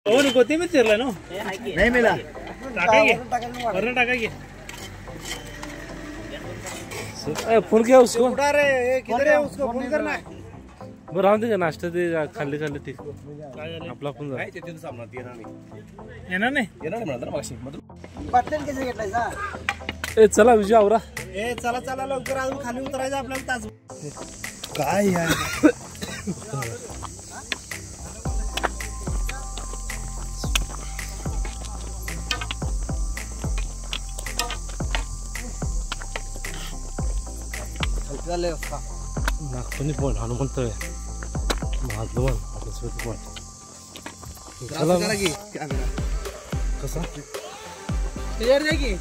कोथिंबीर चिरला ना नहीं मिला वरना टाकाएंगे फोन किया उसको उठा रहे किधर है उसको फोन करना बरं राहून दे नाश्ता ते खाल्ले खाल्ले ठीक आपला फोन झाला येणार नाही बाटलेन कसे घेतलायचा ए चला विजय आवरा ए चला चला लवकर अजून खाली उतरायचं आपल्याला तास काय यार नागपुनी पण हनुमंत महादवन पण चला की कॅमेरा कसा क्लियर आहे की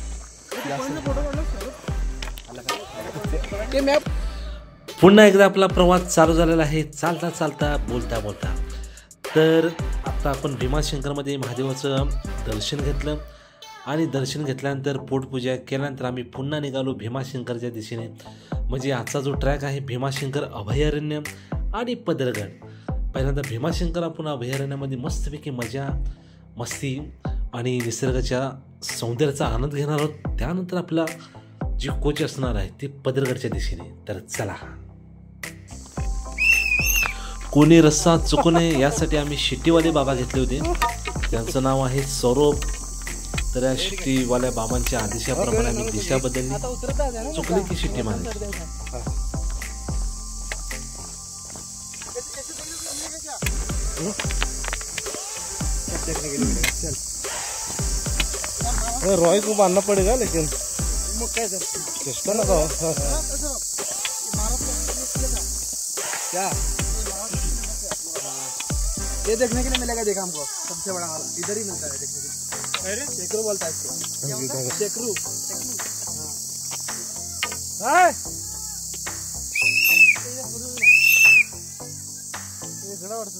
पुन्हा एकदा आपला प्रवास चालू झालेला आहे चालता चालता बोलता बोलता तर आता आपण भीमाशंकरमध्ये महादेवाचं दर्शन घेतलं आणि दर्शन घेतल्यानंतर पोटपूजा केल्यानंतर आम्ही पुन्हा निघालो भीमाशंकरच्या दिशेने म्हणजे आजचा जो ट्रॅक आहे भीमाशंकर अभयारण्य आणि पदरगड पहिल्यांदा भीमाशंकर आपण अभयारण्यामध्ये मस्तपैकी मजा मस्ती आणि निसर्गाच्या सौंदर्याचा आनंद घेणार आहोत त्यानंतर आपला जी कोच असणार आहे ती पदरगडच्या दिशेने तर चला कोणी रस्ता चुकू नये यासाठी आम्ही शिट्टीवाले बाबा घेतले होते त्यांचं नाव आहे सौरभ तर या शिट्टीवाल्या बाबांच्या आदेशाप्रमाणे आम्ही दिशा बदलली चुकली की शिट्टी मारायची रॉय को बांधना पड़ेगा लेकिन चेष्टा ना क्या ये देखने के लिए मिलेगा देखा हमको सबसे बड़ा वाला इधर ही मिलता है देखने के लिए शेकरू बोलता है इसको शेकरू हाँ ये खड़ा वाटतं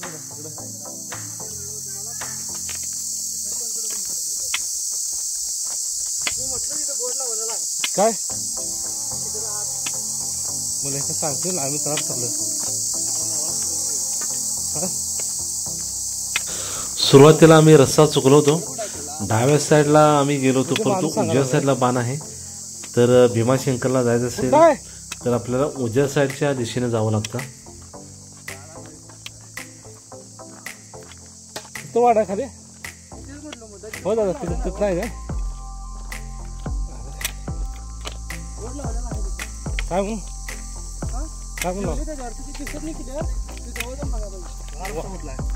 काय मला हे सांगतील आम्ही त्रास चाललो सुरुवातीला आम्ही रस्ता चुकलो होतो डाव्या साईडला आम्ही गेलो होतो परंतु उजव्या साईडला बाण आहे तर भीमाशंकरला जायचं असेल तर आपल्याला उजव्या साईडच्या दिशेने जावं लागतं तो वाडा खाली हो दादा तिथं नाही का काय म्हणून काय म्हणून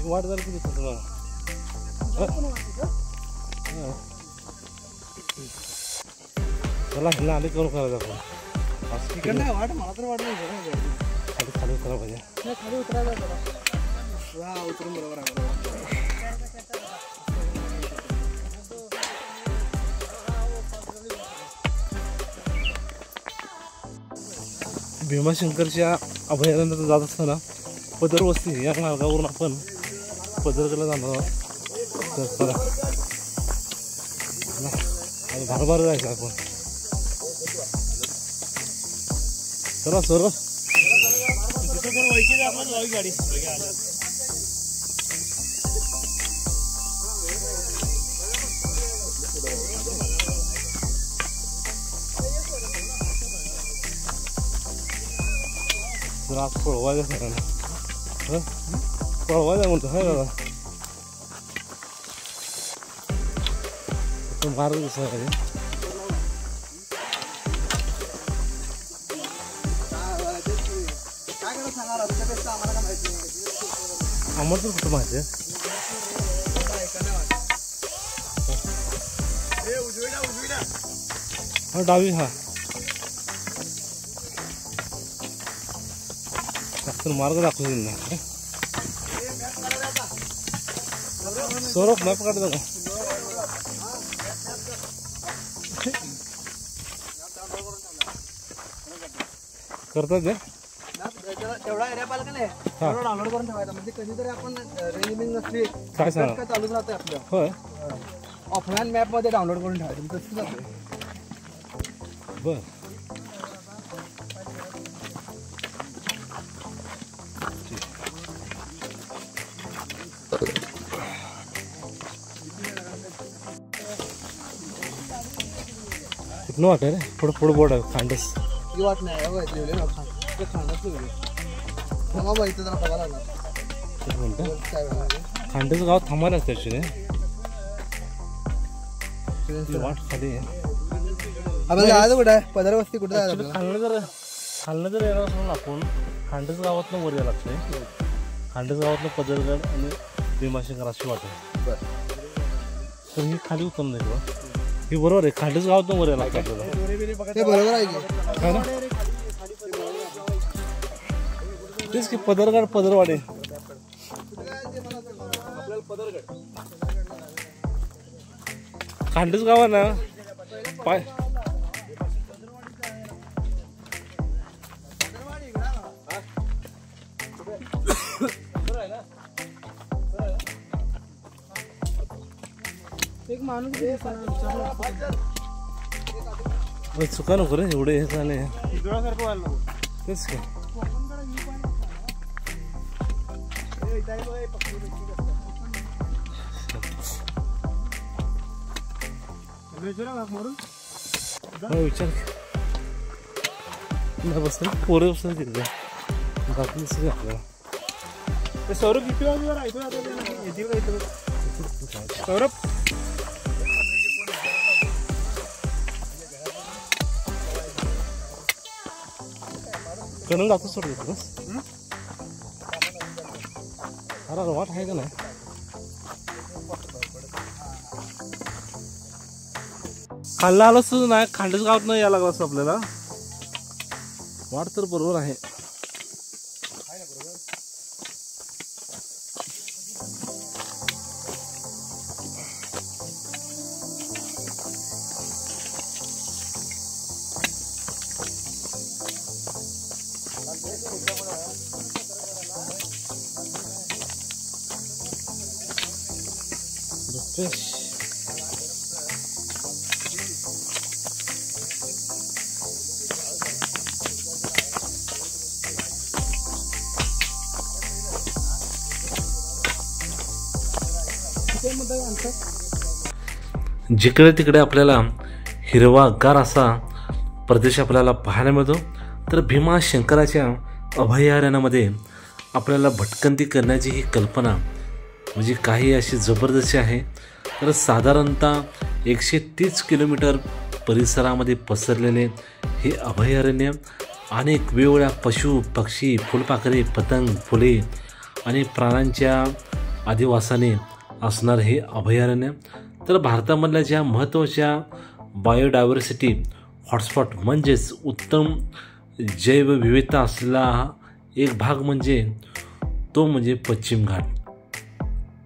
वाट झाली किती तुम्हाला चला हिला आले करून करायचं आपण वाट मला तर वाटलं खाली खाली उतरा पाहिजे खाली उतरायला उतरून बरोबर आहे भीमाशंकरच्या अभयारण्यात जात असताना पदर वस्ती या मार्गावरून आपण पदरकडे जाणार आहोत तर भारभार जायचं आपण चला सर गाडी जर आज पळवायचं सरांना पळवायचं म्हणतो हाय दादा तो मार्ग दुसरा आहे आम्हाला तर कुठं माहिती आहे हा डावी हा मार्ग दाखवू देईल ना सौरभ मॅप काढतो का करतात एवढा एरिया पाहिला का नाही डाउनलोड करून ठेवायचा म्हणजे कधीतरी आपण रेंज नसली काय सांगा चालूच राहते आपलं होय ऑफलाईन मॅप मध्ये डाउनलोड करून ठेवायचं तसं जाते बर कुठलं वाट आहे रे? पुढं बोर्ड आहे खांडस. ही वाट नाही लिहिले ना खांडच लिहिले. थांबा इथं जरा बघायला लागणार. खांडस गाव थांबायला असते ॲक्च्युली. वाट खाली आहे. जायचं कुठं आहे? पदर वस्ती कुठं आहे? खाल्लं जर येणार असेल आपण खांडस गावातनं वर यायला लागतंय. खांडस गावातनं पदरगड आणि भीमाशंकर अशी वाट आहे. तर ही खाली उतरून नाही किंवा ही बरोबर आहे. खांडस गावातनं वर यायला लागतं आपल्याला. ते बरोबर आहे की ना तेच की पदरगड पदरवाडे. खांडस गावा ना पाय एक माणूस चुका नको रे एवढे हे झाले. तेच की विचार बस पोरे बस तिकडे बाकी सगळं आपल्याला. सौरभ किती वाजता सौरभ कडून जातो सोड देतो बस. अरे वाट आहे का नाही? खाल्ला आलोच नाही. खांडस गावात नाही यायला लागला असं आपल्याला. वाट तर बरोबर आहे. जिकडे तिकडे आपल्याला हिरवागार असा प्रदेश आपल्याला पाहायला मिळतो. तर भीमाशंकराच्या अभयारण्यामध्ये आपल्याला भटकंती करण्याची ही कल्पना म्हणजे काही अशी जबरदस्त आहे. तर साधारणतः 130 किलोमीटर परिसरामध्ये पसरलेले हे अभयारण्य अनेक वेगवेगळ्या पशु पक्षी फुलपाखरे पतंग फुले आणि प्राण्यांच्या अधिवासाने असणार हे अभयारण्य. तर भारतामधल्या ज्या महत्त्वाच्या बायोडायव्हर्सिटी हॉटस्पॉट म्हणजेच उत्तम जैवविविधता असलेला एक भाग म्हणजे पश्चिम घाट.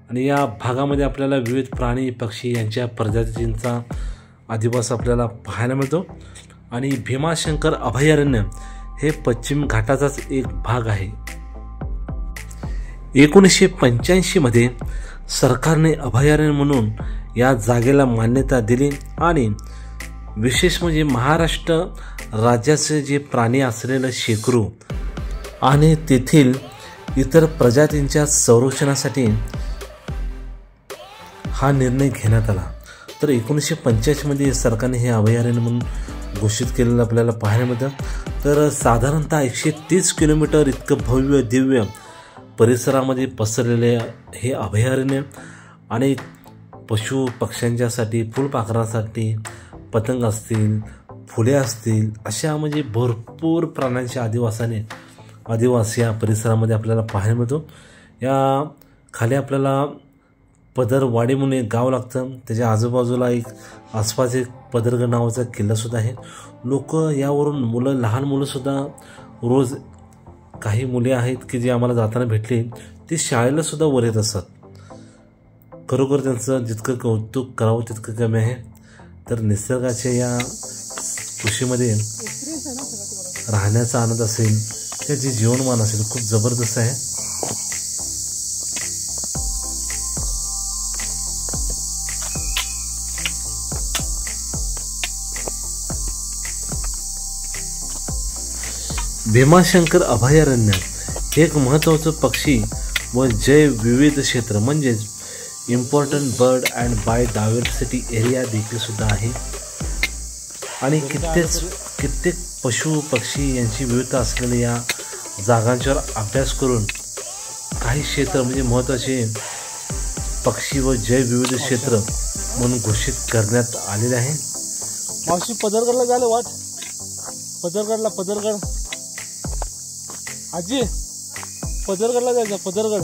आणि या भागामध्ये आपल्याला विविध प्राणी पक्षी यांच्या प्रजातींचा अधिवास आपल्याला पाहायला मिळतो. आणि भीमाशंकर अभयारण्य हे पश्चिम घाटाचाच एक भाग आहे. 1985 मध्ये सरकारने अभयारण्य म्हणून या जागेला मान्यता दिली. आणि विशेष म्हणजे महाराष्ट्र राज्याचे जे प्राणी असलेलं शेकरू आणि तेथील इतर प्रजातींच्या संरक्षणासाठी हा निर्णय घेण्यात आला. तर 1985 मध्ये सरकारने हे अभयारण्य म्हणून घोषित केलेलं आपल्याला पाहायला मिळतं. तर साधारणतः 130 किलोमीटर इतकं भव्य दिव्य परिसरामध्ये पसरलेले हे अभयारण्य अनेक पशु पक्ष्यांच्यासाठी फुलपाखरांसाठी पतंग असतील फुले असतील अशा म्हणजे भरपूर प्राण्यांच्या आदिवास या परिसरामध्ये आपल्याला पाहायला मिळतो. या खाली आपल्याला पदरवाडी म्हणून एक गाव लागतं. त्याच्या आजूबाजूला आसपास एक पदरगड नावाचा किल्लासुद्धा आहे. लोक यावरून लहान मुलंसुद्धा रोज काही मुले आहेत की जे आम्हाला जाताना भेटली ती शाळेलासुद्धा वर येत असतात. खरोखर त्यांचं जितकं कौतुक करावं तितकं कमी आहे. तर निसर्गाच्या या कृषीमध्ये राहण्याचा आनंद असेल किंवा जे जीवनमान असेल खूप जबरदस्त आहे. भीमाशंकर अभयारण्य हे एक महत्त्वाचं पक्षी व जैवविविध क्षेत्र म्हणजेच important bird and biodiversity area देखील सुद्धा आहे. आणि कित्येक पशु पक्षी यांची विविधता असलेल्या या जागांच्यावर अभ्यास करून काही क्षेत्र म्हणजे महत्त्वाचे पक्षी व जैवविविध क्षेत्र म्हणून घोषित करण्यात आलेले आहे. मावशी पदरगडला झालं वाट पदरगड आजी पदरगडला जायचं. पदरगड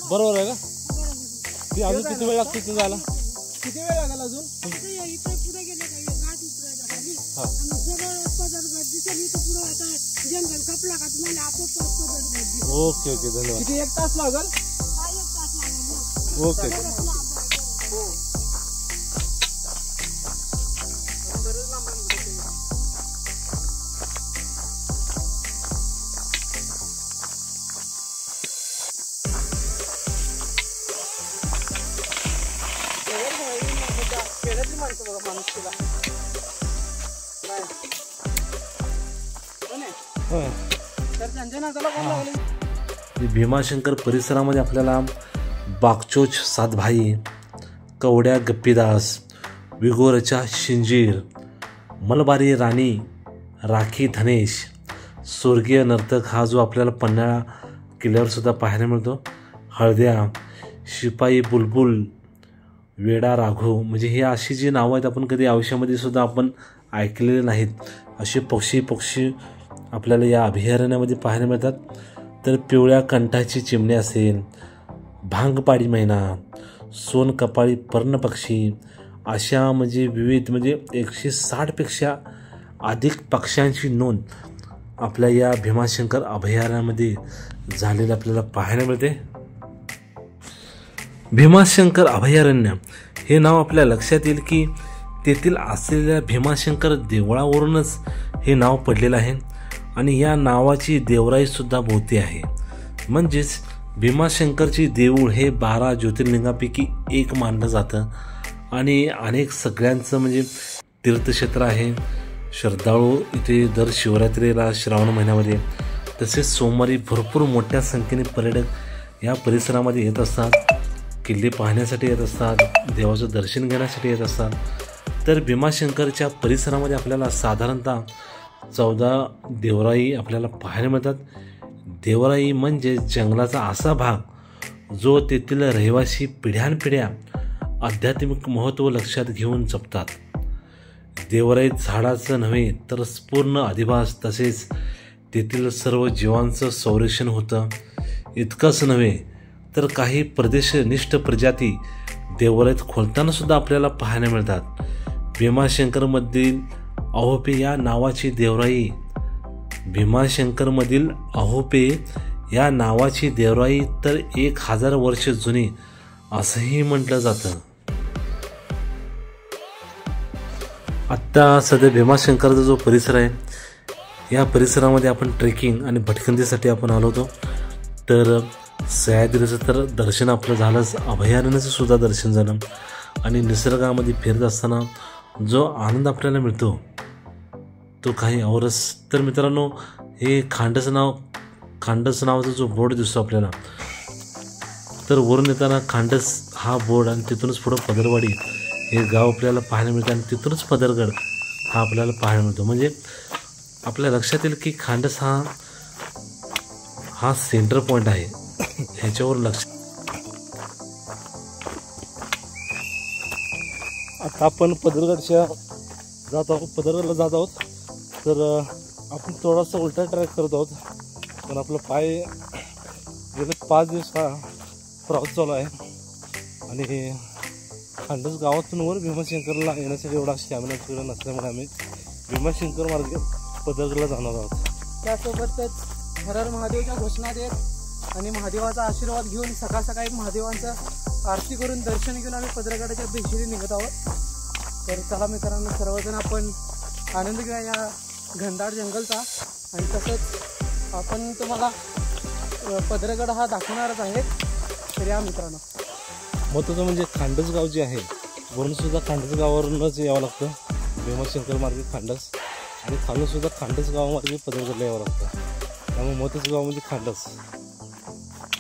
बरोबर आहे का? ती अजून किती वेळ लागते तिथं जायला? किती वेळ लागेल अजून? ओके धन्यवाद. किती 1 तास लागेल? ओके. भीमाशंकर परिसरामध्ये आपल्याला बागचोच सातभाई, कवड्या गप्पीदास, विगोरच्या शिंजीर, मलबारी राणी राखी धनेश, स्वर्गीय नर्तक हा जो आपल्याला पन्हाळा किल्ल्यावर सुद्धा पाहायला मिळतो, हळद्या, शिपाई बुलबुल, वेडा राघव, म्हणजे ही अशी जी नावं आहेत आपण कधी आयुष्यामध्ये सुद्धा आपण ऐकलेले नाहीत असे पक्षी आपल्याला या अभयारण्यामध्ये पाहायला मिळतात. तर पिवळ्या कंठाची चिमणी असेल, भांगपाडी मैना, सोनकपाळी पर्णपक्षी, अशा म्हणजे विविध म्हणजे 160पेक्षा अधिक पक्ष्यांची नोंद आपल्या या भीमाशंकर अभयारण्यामध्ये झालेलं आपल्याला पाहायला मिळते. भीमाशंकर अभयारण्य हे नाव आपल्या लक्षात येईल की तेथील असलेल्या भीमाशंकर देवळावरूनच हे नाव पडलेलं आहे आणि या नावाची देवराईसुद्धा भोवती आहे. म्हणजेच भीमाशंकरची देऊळ हे 12 ज्योतिर्लिंगापैकी एक मानलं जातं आणि अनेक सगळ्यांचं म्हणजे तीर्थक्षेत्र आहे. श्रद्धाळू इथे दर शिवरात्रीला श्रावण महिन्यामध्ये तसेच सोमवारी भरपूर मोठ्या संख्येने पर्यटक या परिसरामध्ये येत असतात, किल्ले पाहण्यासाठी येत असतात, देवाचं दर्शन घेण्यासाठी येत असतात. तर भीमाशंकरच्या परिसरामध्ये आपल्याला साधारणतः 14 देवराई आपल्याला पाहायला मिळतात. देवराई म्हणजे जंगलाचा असा भाग जो तेथील रहिवासी पिढ्यानपिढ्या आध्यात्मिक महत्त्व लक्षात घेऊन जपतात. देवराईत झाडाचं नव्हे तर पूर्ण अधिवास तसेच तेथील सर्व जीवांचं संरक्षण होतं. इतकंच नव्हे तर काही प्रदेशनिष्ठ प्रजाती देवराईत खोलताना सुद्धा आपल्याला पाहायला मिळतात. भीमाशंकरमधील अहोपे या नावाची देवराई भीमाशंकरमधील अहोपे या नावाची देवराई तर 1000 वर्ष जुनी असंही म्हटलं जातं. आत्ता सध्या भीमाशंकरचा जो परिसर आहे या परिसरामध्ये आपण ट्रेकिंग आणि भटकंतीसाठी आपण आलो होतो. तर सह्याद्रीचं तर दर्शन आपलं झालंच, अभयारण्याचं सुद्धा दर्शन झालं आणि निसर्गामध्ये फिरत असताना जो आनंद आपल्याला मिळतो तो काही औरच. तर मित्रांनो, हे खांडस नावाचा जो बोर्ड दिसतो आपल्याला, तर वरून येताना खांडस हा बोर्ड आणि तिथूनच पुढं पदरवाडी हे गाव आपल्याला पाहायला मिळतं आणि तिथूनच पदरगड हा आपल्याला पाहायला मिळतो. म्हणजे आपल्या लक्षात येईल की खांडस हा सेंटर पॉईंट आहे, ह्याच्यावर लक्ष. आता आपण पदरगडला जात आहोत. तर आपण थोडासा उलटा ट्रॅक करत आहोत पण आपला पाय गेले 5 दिवस हा प्रवास चालू आहे आणि खांडस गावातून वर भीमाशंकरला येण्यासाठी एवढा स्टॅमिना फिरत नसल्यामुळे आम्ही भीमाशंकर मार्गे पदरगडला जाणार आहोत. त्यासोबतच हर हर महादेवच्या घोषणा देत आणि महादेवाचा आशीर्वाद घेऊन सकाळ सकाळी महादेवांचं आरती करून दर्शन घेऊन आम्ही पदरगडाच्या दिशेने निघत आहोत. तर चला मित्रांनो, सर्वजण आपण आनंद घेऊया या घनदाट जंगलचा आणि तसंच आपण तुम्हाला पदरगड हा दाखवणारच आहे. तर या मित्रांनो, महत्त्वाचं म्हणजे खांडस गाव जे आहे वरून सुद्धा खांडस गावावरूनच यावं लागतं भीमाशंकर मार्गे खांडस आणि खालून सुद्धा खांडस गावामार्गे पदरगडला यावं लागतं. त्यामुळे महत्त्वाचं गाव म्हणजे खांडस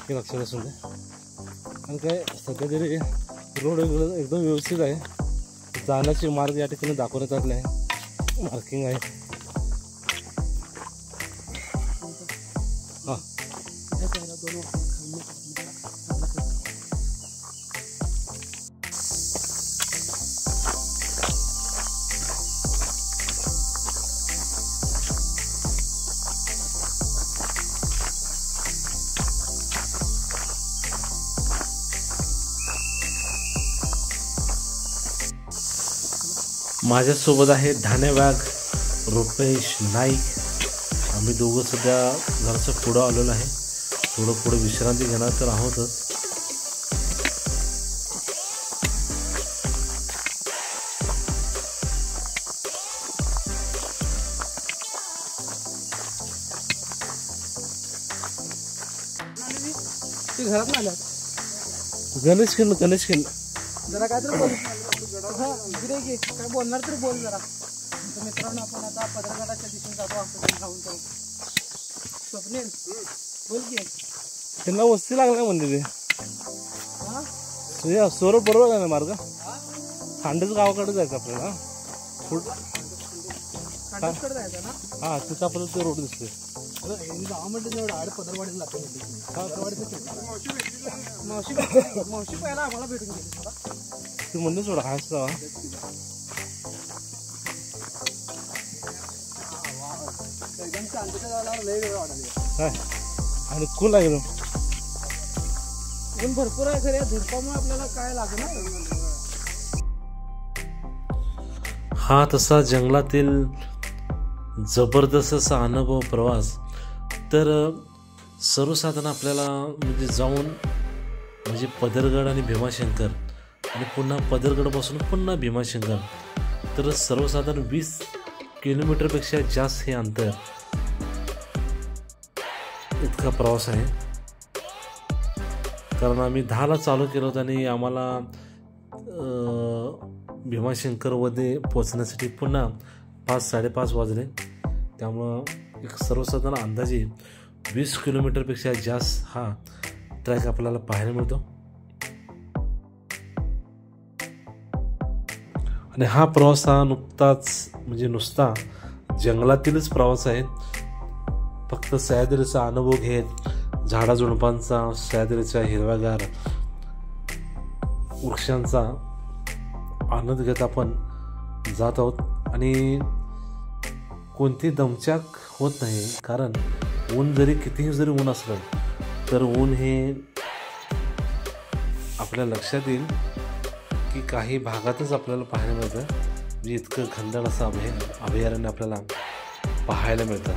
हे लक्षात असून द्या. आणि काय सध्या तरी रोड एकदम व्यवस्थित आहे, जाण्याचे मार्ग या ठिकाणी दाखवण्यात आले आहे. मार्किंग आहे. हा माझ्यासोबत आहे ठाणेवाग रुपेश नाईक. आम्ही दोघं सध्या घरचं पुढं आलेलो आहे. थोडं पुढं विश्रांती घेणार तर आहोतच. घरात आल्या गणेश खेळ जरा काय तर बोल. काय बोलणार तर बोल जरा. मित्रांनो आपण आता पदरगडाच्या दिशेने जातो. आपण खाऊन जाऊ. स्वप्नील बोल की. त्यांना वस्ती लागल्या म्हणते ते सोर बरोबर आहे ना मार्ग. खांडेच गावाकडे जायचं आपल्याला. खांडेकडे जायचं ना. हा तिथं आपल्याला ते रोड दिसतोय. गाव म्हणजे एवढं आड पदरवाडीला लागतो. मावशी पहिला आम्हाला भेटून गेली. ते म्हणलं सोडा हाच जावा. एकदम शांतता झाला. लय वेळ वाढली काय आणि खूप लागेल. ऊन भरपूर आहे खरे. धुरपामुळे आपल्याला काय लागणार. हा तसा जंगलातील जबरदस्त असा अनुभव प्रवास. तर सर्वसाधारण आपल्याला म्हणजे जाऊन म्हणजे पदरगड आणि भीमाशंकर आणि पुन्हा पदरगडपासून पुन्हा भीमाशंकर, तर सर्वसाधारण 20 किलोमीटरपेक्षा जास्त हे अंतर इतका प्रवास आहे. कारण आम्ही 10ला चालू केलं होतं आणि आम्हाला भीमाशंकरमध्ये पोचण्यासाठी पुन्हा 5-5:30 वाजले. त्यामुळं एक सर्वसाधारण अंदाजे 20 किलोमीटरपेक्षा जास्त हा ट्रॅक आपल्याला पाहायला मिळतो. आणि हा प्रवास हा नुसता जंगलातीलच प्रवास आहे. फक्त सह्याद्रीचा अनुभव घेत, झाडाझुडपांचा, सह्याद्रीच्या हिरव्यागार वृक्षांचा आनंद घेत आपण जात आहोत. आणि कोणती दमछाक होत नाही. कारण ऊन कितीही जरी ऊन असलं तर ऊन हे आपल्या लक्षात येईल की काही भागातच आपल्याला पाहायला मिळतं. म्हणजे इतकं घनदाट असं अभयारण्य आपल्याला पाहायला मिळतं.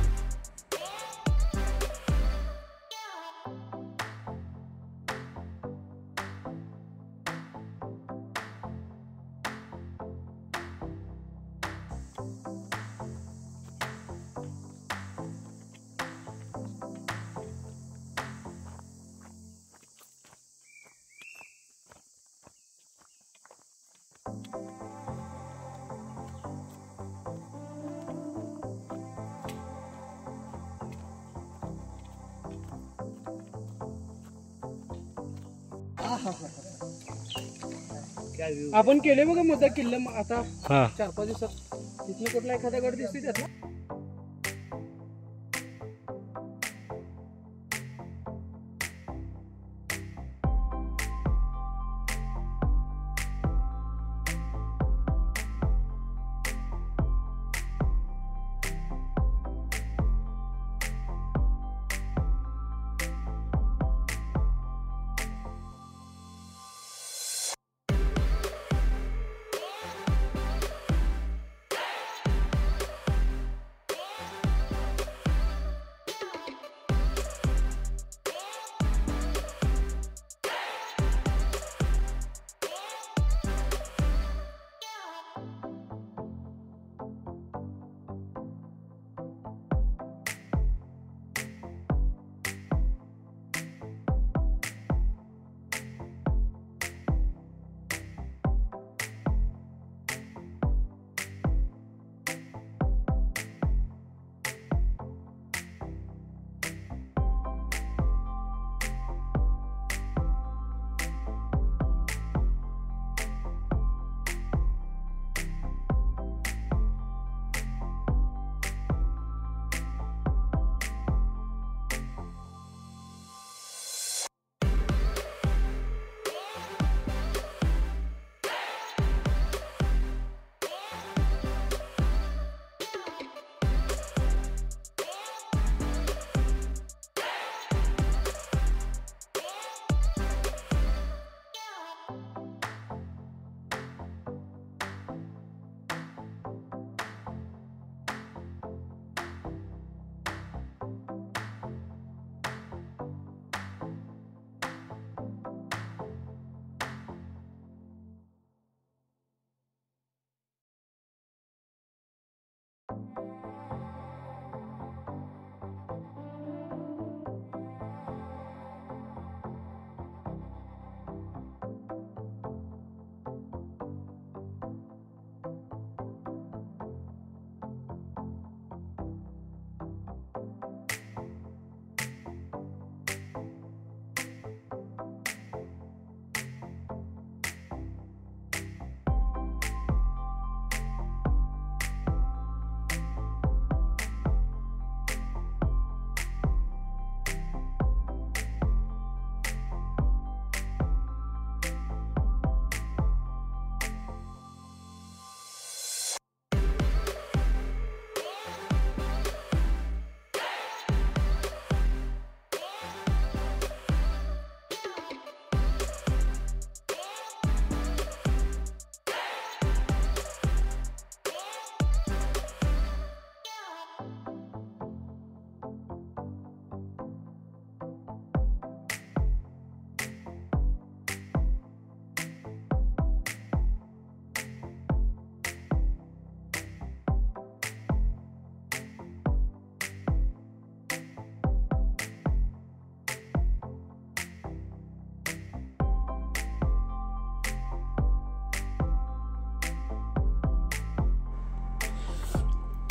आपण केले बघा मुद्दा किल्ला. आता हा 4-5 दिवसात तिथनं कुठला एखादा गड दिसतोय त्यातला.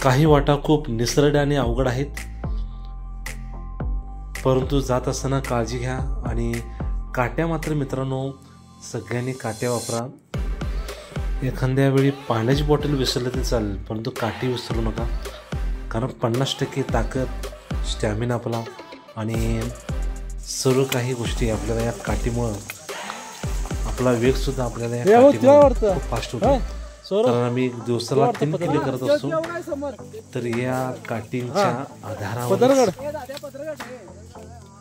काही वाटा खूप निसरड्या आणि अवघड आहेत, परंतु जात असताना काळजी घ्या. आणि काट्या मात्र मित्रांनो सगळ्यांनी काट्या वापरा. एखाद्या वेळी पाण्याची बॉटल विसरलं तरी चालेल, परंतु काठी विसरू नका. कारण 50% ताकद, स्टॅमिना आपला आणि सर्व काही गोष्टी आपल्याला या काठीमुळं, आपला वेगसुद्धा आपल्याला या काठीमुळं खूप फास्ट होतो. कारण आम्ही दिवसाला 3 किलो करत असतो. तर या काठींच्या आधारावर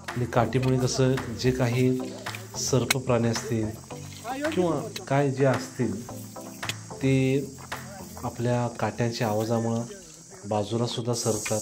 आणि काठीमुळे कसं जे काही सर्प प्राणी असतील किंवा काय जे असतील ते आपल्या काट्यांच्या आवाजामुळं बाजूला सुद्धा सरकतात.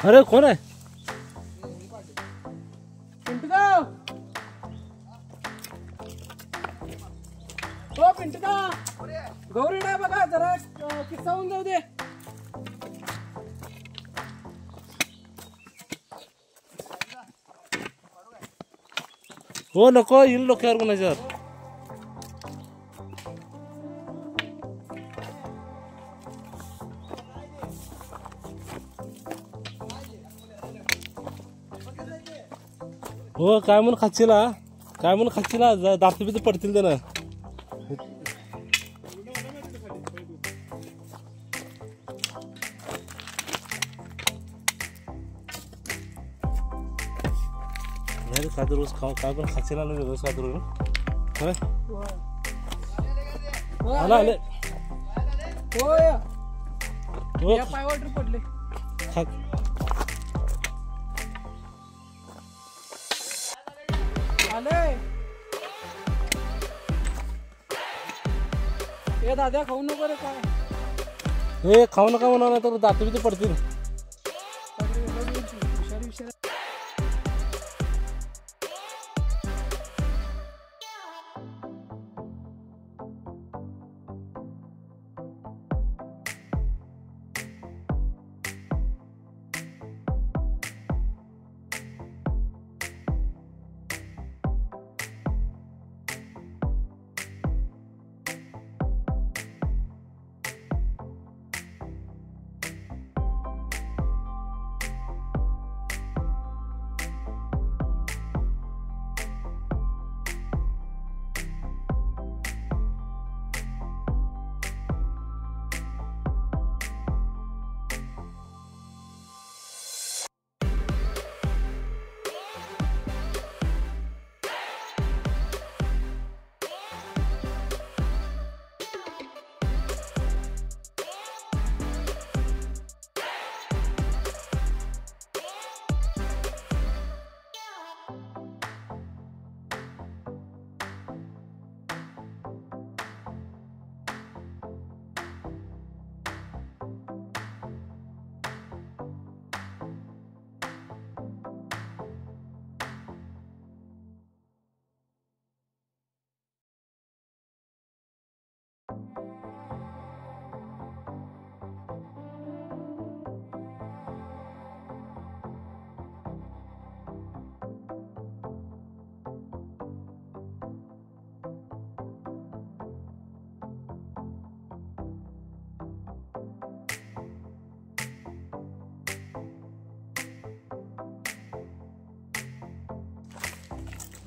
अरे कोण आहे? पिंटगाव हो पिंटगा गौरी नाही बघा जरा किस्सा होऊन जाऊ दे. हो नको येईल डोक्यावर कोणाच्यावर. हो काय म्हणून खाचीला काय म्हणून खाचीला दात बित पडतील त्यानं. साधं रोज खाऊ काय पण खाचीला वेगळं साधं रोज. आला आले होय हो या पायवाटर पडले. खा आले ए दादा खाऊ नको रे काय. हे खाऊ नका म्हणा नाही तर दात बित पडतील.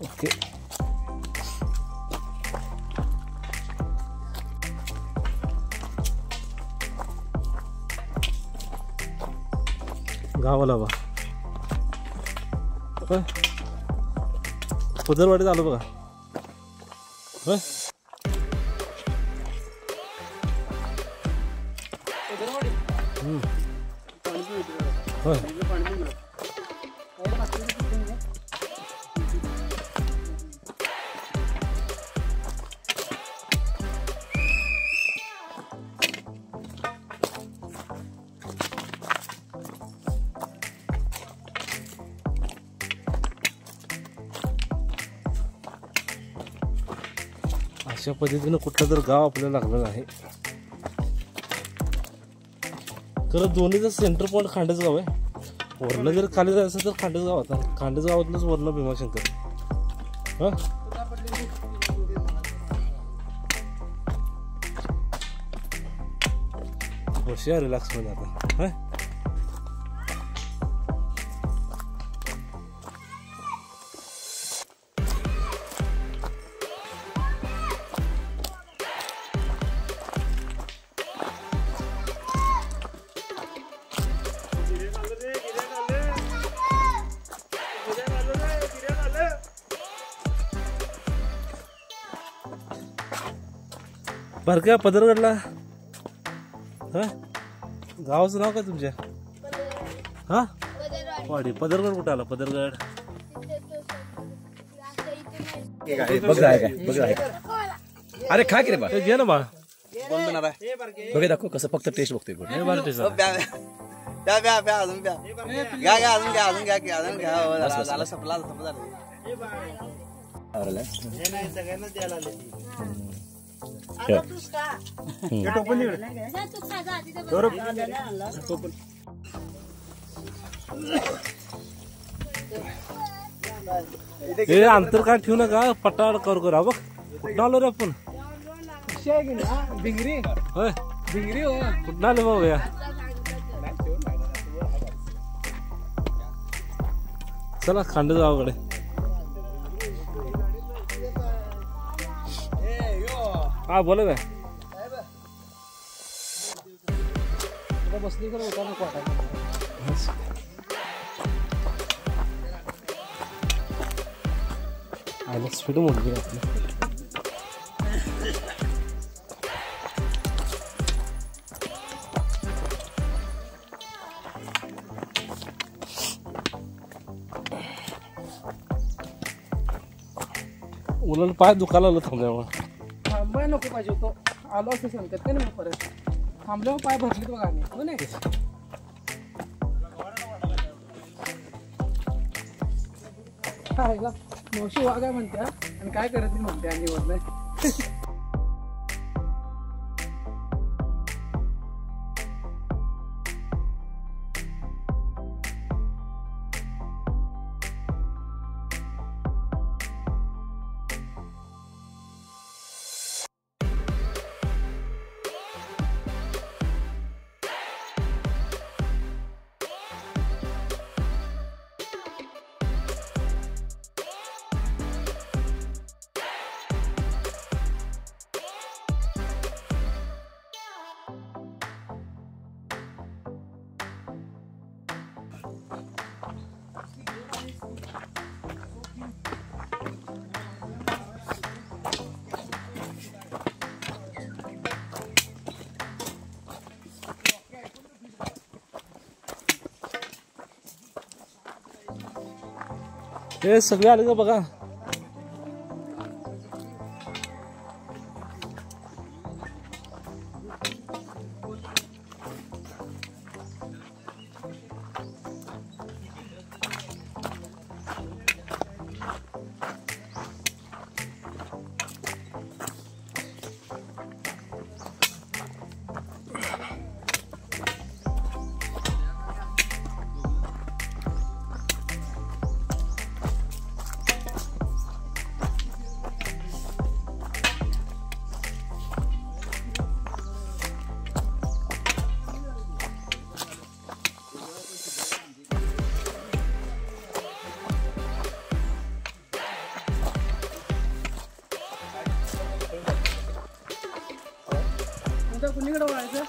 ओके गावाला बा पदरवाडीत आलो बघा. होय होय अशा पद्धतीनं कुठलं तर गाव आपल्याला लागलेलं आहे. खरं दोन्हीचं सेंटर पॉईंट खांडच गाव आहे. वरनं जर खाली जायचं तर खांडच गाव आता खांडच गावातलंच वरनं भीमाशंकर. हां बसूया रिलॅक्स मध्ये आता. हां बरं पदरगडला हां गावाचं नाव काय तुमच्या? हां वाडी पदरगड कुठं आला? पदरगड अरे खा की रे बा घे ना बा. बघ दाखव कसं फक्त टेस्ट बघतोय. प्या प्या प्या अजून प्या घ्या घ्या अजून घ्या अजून घ्या की अजून घ्या हो, झालं संपला संपला हे अंतर काय ठेवू नका पटाड करू बघ कुठं आलो रे आपण भिंगरी होय भिंगरी हो कुठं आलो बाबा या चला खांडेगावकडे हा बोला काय बसली होता नको आयला स्पीड मोठी आपली उलट पाय दुखायला आलं थांबल्यामुळे थांबाय नको पाहिजे होतो आलो असं सांगतात का नाही परत थांबल्यावर पाय भरले बघा आम्ही हो नाही काय का मावशी वाघ आहे म्हणत्या आणि काय करत नाही म्हणते आणि वरनं हे सगळे आले का बघा कुणीकडे वळायचं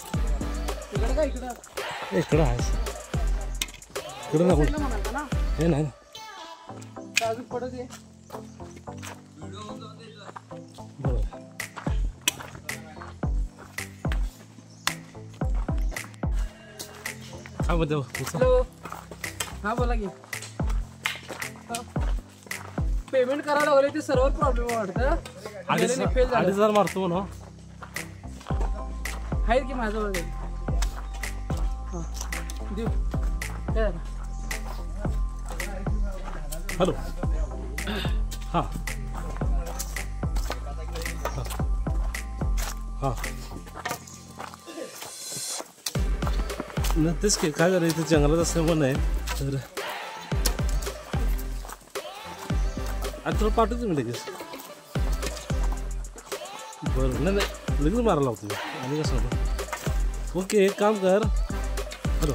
तिकडे का इकडं इकडं आहे इकडं नको म्हणाल ना हे नाही अजून पडत आहे बरोबर हा बघ हॅलो हा बोला की पेमेंट करायला लागले ते सर्वर प्रॉब्लेम वाटतं फेल झालं 2,500 मारतो म्हणून आहे की माझं वगैरे हां देऊ काय झालं हॅलो हां हां तेच की काय करायचं इथे जंगलात असल्यामुळे नाही तर आता तुला पाठवतो मी लगेच बरं नाही नाही लगेच मारायला लावतो मी आणि कसं होतं ओके एक काम कर हॅलो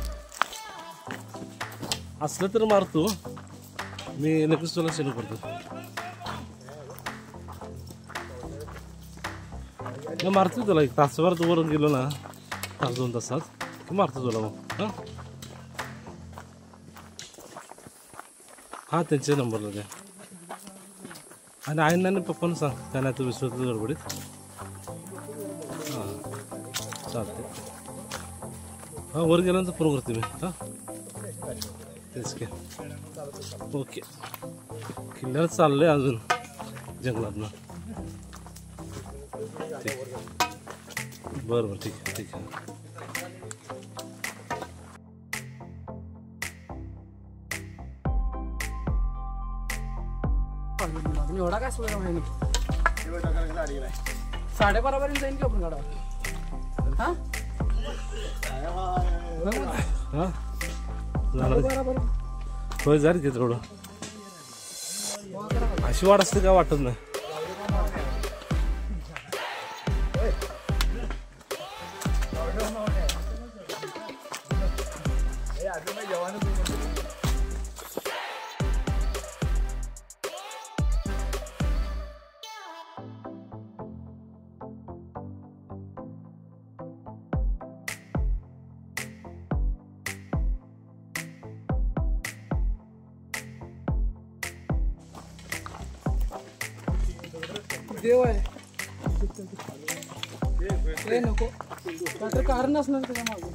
असलं तर मारतो मी लगेच तुला सेंड करतो मी मारतो तुला एक तासभर तू वरून गेलो ना तास 2 तासात की मारतो तुला मग हां हां त्यांच्या नंबरला द्या आणि आईंना आणि पप्पांना सांग त्यांना तू विसरतो गडबडीत हां चालते हां वर गेल्यानंतर फोन करते मी हां तेच की ओके किल्ल्यावर चाललं आहे अजून जंगलातनं ठीक बरं बरं ठीक आहे अजून एवढा काय सोय आहे 12:30 पर्यंत जाईन की आपण गाडा हा हा होय जाईल की थोडं अशी वाट असते काय वाटत नाही. देव आहे ते नको काहीतरी कारण असणार त्याच्या मागून